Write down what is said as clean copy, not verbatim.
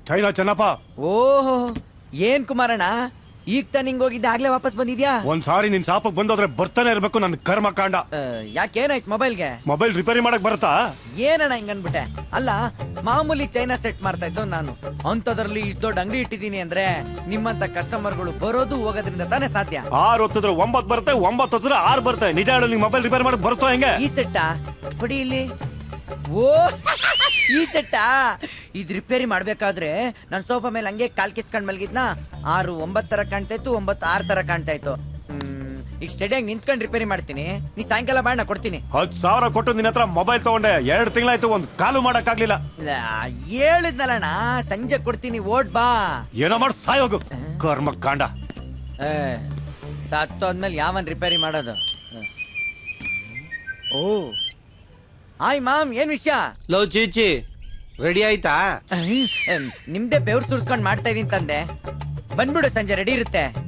China Chennappa. ಓಹೋ, ಏನ್ ಕುಮಾರಣ್ಣ ಈಗ ತಾನ ಹಿಂಗ್ ಹೋಗಿದ್ದೆ ಆಗ್ಲೇ ವಾಪಸ್ ಬಂದಿದ್ಯಾ? ಒಂದ್ಸಾರಿ ನಿನ್ ಶಾಪಕ್ ಬಂದೋದ್ರೆ ಬರ್ತಾನೆ ಇರ್ಬೇಕು ನನ್ ಕರ್ಮ ಕಾಂಡ. ಯಾಕೇನಾಯ್ತು ಮೊಬೈಲ್ಗೆ? ಮೊಬೈಲ್ ರಿಪೇರಿ ಮಾಡಕ್ ಬರುತ್ತಾ? ಏನಣ್ಣ ಹಿಂಗನ್ಬಿಟ್ಟೆ? ಅಲ್ಲ, ಮಾಮೂಲಿ ಚೈನಾ ಸೆಟ್ ಮಾಡ್ತಾ ಇದ್ದೋ ನಾನು, ಅಂತದ್ರಲ್ಲಿ ಇಷ್ಟ ದೊಡ್ಡ ಅಂಗಡಿ ಇಟ್ಟಿದೀನಿ ಅಂದ್ರೆ ನಿಮ್ಮಂತ ಕಸ್ಟಮರ್ಗಳು ಬರೋದು ಹೋಗೋದ್ರಿಂದ ತಾನೇ ಸಾಧ್ಯ. 6 ಹೊತ್ತಿದ್ರೆ 9 ಬರುತ್ತೆ, 9 ಹೊತ್ತಿದ್ರೆ 6 ಬರುತ್ತೆ. ನಿಜ ಹೇಳು, ನಿಂಗೆ ಮೊಬೈಲ್ ರಿಪೇರಿ ಮಾಡಕ್ ಬರುತ್ತೋ ಹೆಂಗೆ? ಈ ಸೆಟ್ಟಾ ಕೊಡಿ ಇಲ್ಲಿ. ಓ ಈ ಸೆಟ್ಟಾ? ಇದ್ ರಿಪೇರಿ ಮಾಡ್ಬೇಕಾದ್ರೆ ನನ್ ಸೋಫಾ ಮೇಲೆ ಹಂಗೆ ಕಾಲ್ ಕಿಸ್ಕೊಂಡ್ ಮಲ್ಗಿದ್ನ. 6 9 ತರ ಕಾಣ್ತಾ ಇತ್ತು, 9 6 ತರ ಕಾಣ್ತಾ ಇತ್ತು. ಈಗ ಸ್ಟಡಿಯಾಗಿ ನಿಂತ್ಕೊಂಡ್ ರಿಪೇರಿ ಮಾಡ್ತೀನಿ. ನೀ ಸಾಯಂಕಾಲ ಬಾಣ ಕೊಡ್ತೀನಿ. 10,000 ಕೊಟ್ಟು ನಿನ್ನ ಹತ್ರ ಮೊಬೈಲ್ ತಗೊಂಡೆ, 2 ತಿಂಗಳಾಯ್ತು, ಒಂದ್ ಕಾಲು ಮಾಡಕ್ ಆಗ್ಲಿಲ್ಲ. ಹೇಳಿದ್ನಲ್ಲಣ್ಣ ಸಂಜೆ ಕೊಡ್ತೀನಿ, ಓಡ್ ಬಾ. ಏನೋ ಮಾಡಿ ಸಾಯೋಗು ಕರ್ಮ ಕಾಂಡ. ಸತ್ತೋದ್ಮೇಲೆ ಯಾವನ್ ರಿಪೇರಿ ಮಾಡೋದು? ಓ ಹಾಯ್ ಮಾಮ್, ಏನ್ ವಿಷಯ? ಲೋ ಚೀಚಿ, ರೆಡಿ ಆಯ್ತಾ? ನಿಮ್ದೇ ಬೆವ್ರು ಸುರ್ಸ್ಕೊಂಡ್ ಮಾಡ್ತಾ ಇದೀನಿ ತಂದೆ. ಬಂದ್ಬಿಡು, ಸಂಜೆ ರೆಡಿ ಇರುತ್ತೆ.